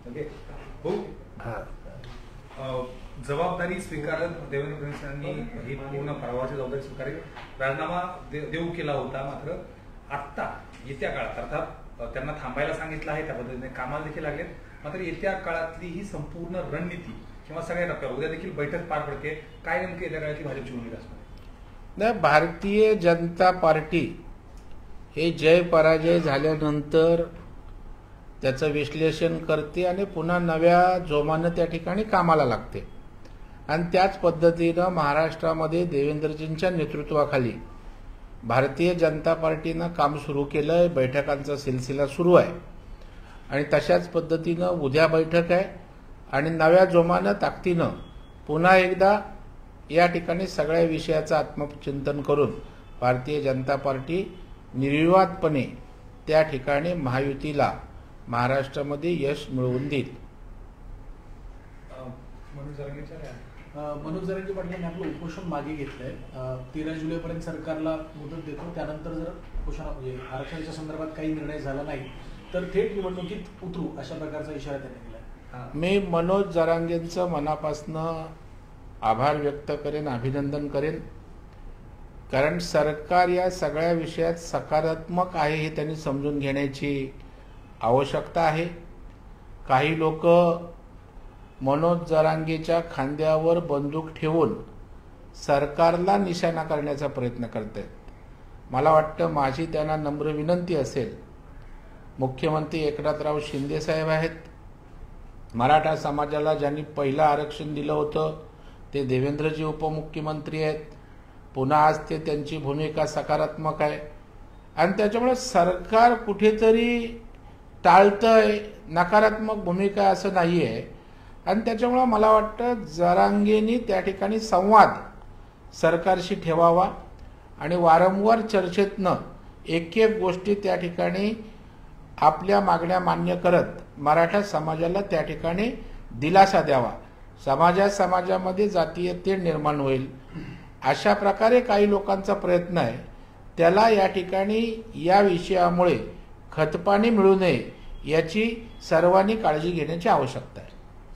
Okay जबाबदारी स्वीकारत देवेंद्र फडणवीस यांनी ही पूर्ण प्रवाहाची जबाबदारी स्वीकारली, राजीनामा देऊ केला होता. मात्र आत्ता येत्या काळात अर्थात त्यांना थांबायला सांगितलं आहे, त्या पद्धतीने कामाला देखील लागले. मात्र येत्या काळातली ही संपूर्ण रणनीती किंवा सगळ्या टप्प्यावर उद्या देखील बैठक पार पडते, काय नेमकी येत्या काळातली भाजपची भूमिका असणार? नाही, भारतीय जनता पार्टी हे जय पराजय झाल्यानंतर त्याचं विश्लेषण करते आणि पुन्हा नव्या जोमानं त्या ठिकाणी कामाला लागते. आणि त्याच पद्धतीनं महाराष्ट्रामध्ये देवेंद्रजींच्या नेतृत्वाखाली भारतीय जनता पार्टीनं काम सुरू केलं आहे. बैठकांचा सिलसिला सुरू आहे आणि तशाच पद्धतीनं उद्या बैठक आहे आणि नव्या जोमानं ताकदीनं पुन्हा एकदा या ठिकाणी सगळ्या विषयाचं आत्मचिंतन करून भारतीय जनता पार्टी निर्विवादपणे त्या ठिकाणी महायुतीला महाराष्ट्रामध्ये यश मिळवून देईल. मनोज जरांगे पाटलांनी आपलं उपोषण मागे घेतलंय. 13 जुलैपर्यंत सरकारला मुदत देतो, त्यानंतर जर उपोषण म्हणजे आरक्षणाच्या संदर्भात काही निर्णय झाला नाही तर थेट निवडणुकीत उतरू, अशा प्रकारचा इशारा त्यांनी दिलाय. मी मनोज जरांगेंचं मनापासनं आभार व्यक्त करेन, अभिनंदन करेन. कारण सरकार या सगळ्या विषयात सकारात्मक आहे हे त्यांनी समजून घेण्याची आवश्यकता आहे. काही लोक मनोज जरांगेच्या खांद्यावर बंदूक ठेवून सरकारला निशाणा करण्याचा प्रयत्न करत आहेत. मला वाटतं माझी त्यांना नम्र विनंती असेल, मुख्यमंत्री एकनाथराव शिंदे साहेब आहेत, मराठा समाजाला ज्यांनी पहिलं आरक्षण दिलं होतं ते देवेंद्रजी उपमुख्यमंत्री आहेत. पुन्हा आज ते त्यांची भूमिका सकारात्मक आहे आणि त्याच्यामुळे सरकार कुठेतरी टाळतंय, नकारात्मक भूमिका असं नाही आहे. आणि त्याच्यामुळे मला वाटतं जरांगेंनी त्या ठिकाणी संवाद सरकारशी ठेवावा आणि वारंवार चर्चेतनं एक एक गोष्टी त्या ठिकाणी आपल्या मागण्या मान्य करत मराठा समाजाला त्या ठिकाणी दिलासा द्यावा. समाजामध्ये जातीयते निर्माण होईल अशा प्रकारे काही लोकांचा प्रयत्न आहे. त्याला या ठिकाणी या विषयामुळे खतपाणी मिळू नये याची सर्वांनी काळजी घेण्याची आवश्यकता आहे.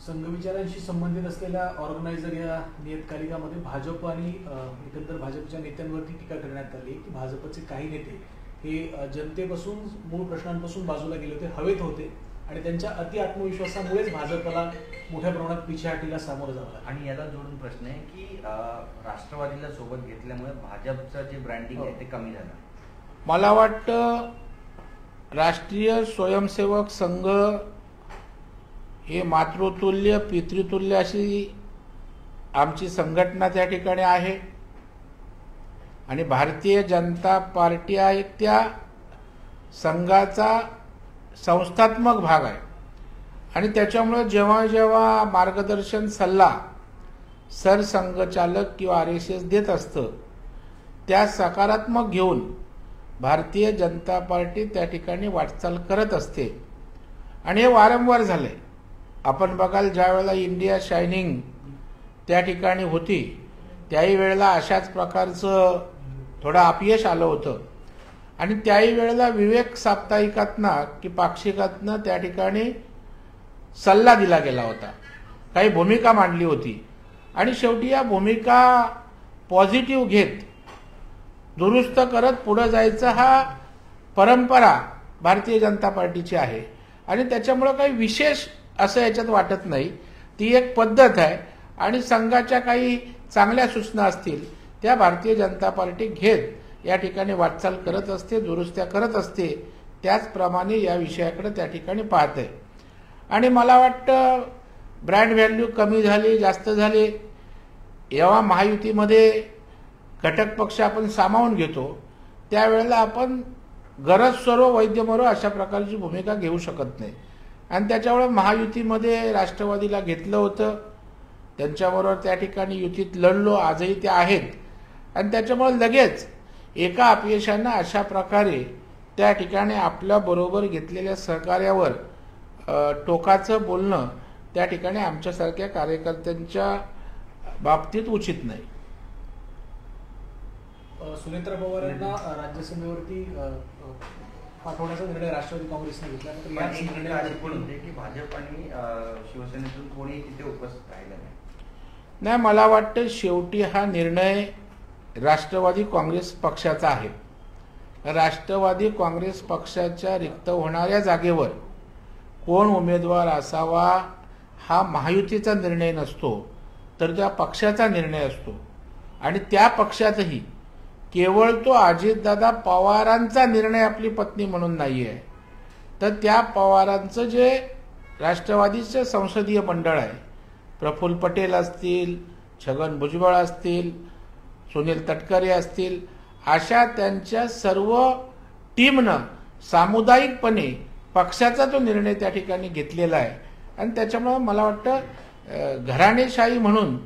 संघविचारांशी संबंधित असलेल्या ऑर्गनायझर या नियतकालिकामध्ये भाजप आणि एकंदर भाजपच्या नेत्यांवरती टीका करण्यात आली की भाजपचे काही नेते हे जनतेपासून मूळ प्रश्नांपासून बाजूला गेले होते, हवेत होते आणि त्यांच्या अति आत्मविश्वासामुळेच भाजपला मोठ्या प्रमाणात पिछेहाटीला सामोरं जावं लागलं. आणि याला जोडून प्रश्न आहे की राष्ट्रवादीला सोबत घेतल्यामुळे भाजपचं जे ब्रँडिंग आहे ते कमी झालं. मला वाटतं राष्ट्रीय स्वयंसेवक संघ हे मातृतुल्य पितृतुल्य अशी आमची संघटना त्या ठिकाणी आहे आणि भारतीय जनता पार्टी आहे त्या संघाचा संस्थात्मक भाग आहे. आणि त्याच्यामुळे जेव्हा जेव्हा मार्गदर्शन सल्ला सरसंघचालक किंवा RSS देत असतं त्या सकारात्मक घेऊन भारतीय जनता पार्टी त्या ठिकाणी वाटचाल करत असते आणि हे वारंवार झाले. आपण बघाल ज्या वेळेला इंडिया शायनिंग त्या ठिकाणी होती त्याही वेळेला अशाच प्रकारचं थोडं अपयश आलं होतं आणि त्याही वेळेला विवेक साप्ताहिकातनं की पाक्षिकातनं त्या ठिकाणी सल्ला दिला गेला होता, काही भूमिका मांडली होती आणि शेवटी या भूमिका पॉझिटिव्ह घेत दुरुस्त करत पुढे जायचं हा परंपरा भारतीय जनता पार्टीची आहे आणि त्याच्यामुळे काही विशेष असं याच्यात वाटत नाही. ती एक पद्धत आहे आणि संघाच्या काही चांगल्या सूचना असतील त्या भारतीय जनता पार्टी घेत या ठिकाणी वाटचाल करत असते, दुरुस्त्या करत असते. त्याचप्रमाणे या विषयाकडे त्या ठिकाणी पाहते आणि मला वाटतं ब्रँड व्हॅल्यू कमी झाली जास्त झाली जेव्हा महायुतीमध्ये घटक पक्ष आपण सामावून घेतो त्यावेळेला आपण गरज सरो वैद्य मरो अशा प्रकारची भूमिका घेऊ शकत नाही आणि त्याच्यामुळे महायुतीमध्ये राष्ट्रवादीला घेतलं होतं, त्यांच्याबरोबर त्या ठिकाणी युतीत लढलो, आजही ते आहेत आणि त्याच्यामुळे लगेच एका अपयशानं अशा प्रकारे त्या ठिकाणी आपल्याबरोबर घेतलेल्या सहकार्यावर टोकाचं बोलणं त्या ठिकाणी आमच्यासारख्या कार्यकर्त्यांच्या बाबतीत उचित नाही. सुनेत्रा पवार यांना राज्यसभेवरती पाठवण्याचा निर्णय राष्ट्रवादी काँग्रेसने घेतला. तर याच अशी पण निर्णयावर होते की भाजप आणि शिवसेनेतून कोणी तिथे उपस्थित राहिलं नाही. नाही, मला वाटतं शेवटी हा निर्णय राष्ट्रवादी काँग्रेस पक्षाचा आहे. राष्ट्रवादी काँग्रेस पक्षाच्या रिक्त होणाऱ्या जागेवर कोण उमेदवार असावा हा महायुतीचा निर्णय नसतो, तर त्या पक्षाचा निर्णय असतो. आणि त्या पक्षातही केवळ तो अजितदादा पवारांचा निर्णय आपली पत्नी म्हणून नाही आहे, तर त्या पवारांचं जे राष्ट्रवादीचे संसदीय मंडळ आहे, प्रफुल्ल पटेल असतील, छगन भुजबळ असतील, सुनील तटकरे असतील, अशा त्यांच्या सर्व टीमनं सामुदायिकपणे पक्षाचा तो निर्णय त्या ठिकाणी घेतलेला आहे. आणि त्याच्यामुळे मला वाटतं घराणेशाही म्हणून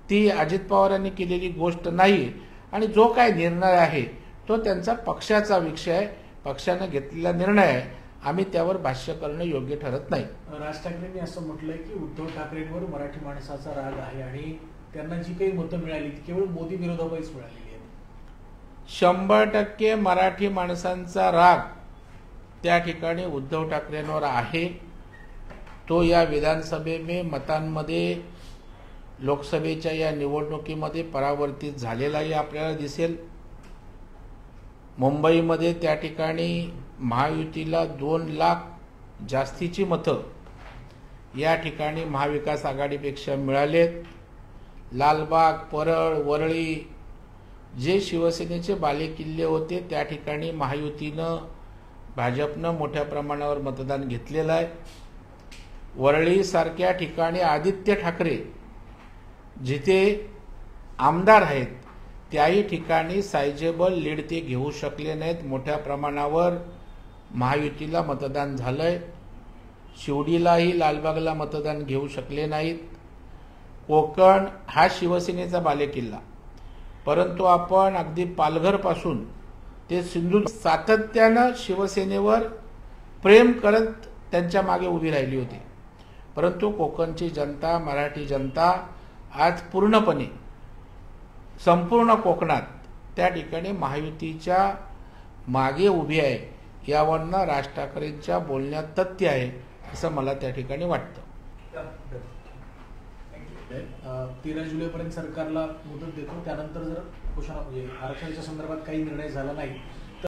ती अजित पवारांनी केलेली गोष्ट नाही. आणि जो काय निर्णय आहे तो त्यांचा पक्षाचा विषय आहे, पक्षानं घेतलेला निर्णय आहे. आम्ही त्यावर भाष्य करणं योग्य ठरत नाही. राज ठाकरेंनी असं म्हटलंय की उद्धव ठाकरेंवर मराठी माणसाचा राग आहे आणि त्यांना जी काही मतं मिळाली ती केवळ मोदी विरोधामुळेच मिळालेली आहे. 100% मराठी माणसांचा राग त्या ठिकाणी उद्धव ठाकरेंवर आहे. तो या विधानसभेमध्ये मतांमध्ये लोकसभेच्या या निवडणुकीमध्ये परावर्तित झालेलाही आपल्याला दिसेल. मुंबईमध्ये त्या ठिकाणी महायुतीला 2 लाख जास्तीची मतं या ठिकाणी महाविकास आघाडीपेक्षा मिळालेत. लालबाग, परळ, वरळी जे शिवसेनेचे बालेकिल्ले होते त्या ठिकाणी महायुतीनं, भाजपनं मोठ्या प्रमाणावर मतदान घेतलेलं आहे. वरळीसारख्या ठिकाणी आदित्य ठाकरे जिथे आमदार आहेत त्याही ठिकाणी सायजेबल लीड ते घेऊ शकले नाहीत. मोठ्या प्रमाणावर महायुतीला मतदान झालंय. शिवडीलाही, लालबागला मतदान घेऊ शकले नाहीत. कोकण हा शिवसेनेचा बालेकिल्ला, परंतु आपण अगदी पालघरपासून ते सिंधुदुर्ग सातत्यानं शिवसेनेवर प्रेम करत त्यांच्या मागे उभी राहिली होती. परंतु कोकणची जनता, मराठी जनता आज पूर्णपणे संपूर्ण कोकणात त्या ठिकाणी महायुतीच्या मागे उभी आहे. यावरनं राज ठाकरेंच्या बोलण्यात तथ्य आहे असं मला त्या ठिकाणी वाटतं. 13 जुलैपर्यंत सरकारला मुदत देतो, त्यानंतर जर आरक्षणाच्या संदर्भात काही निर्णय झाला नाही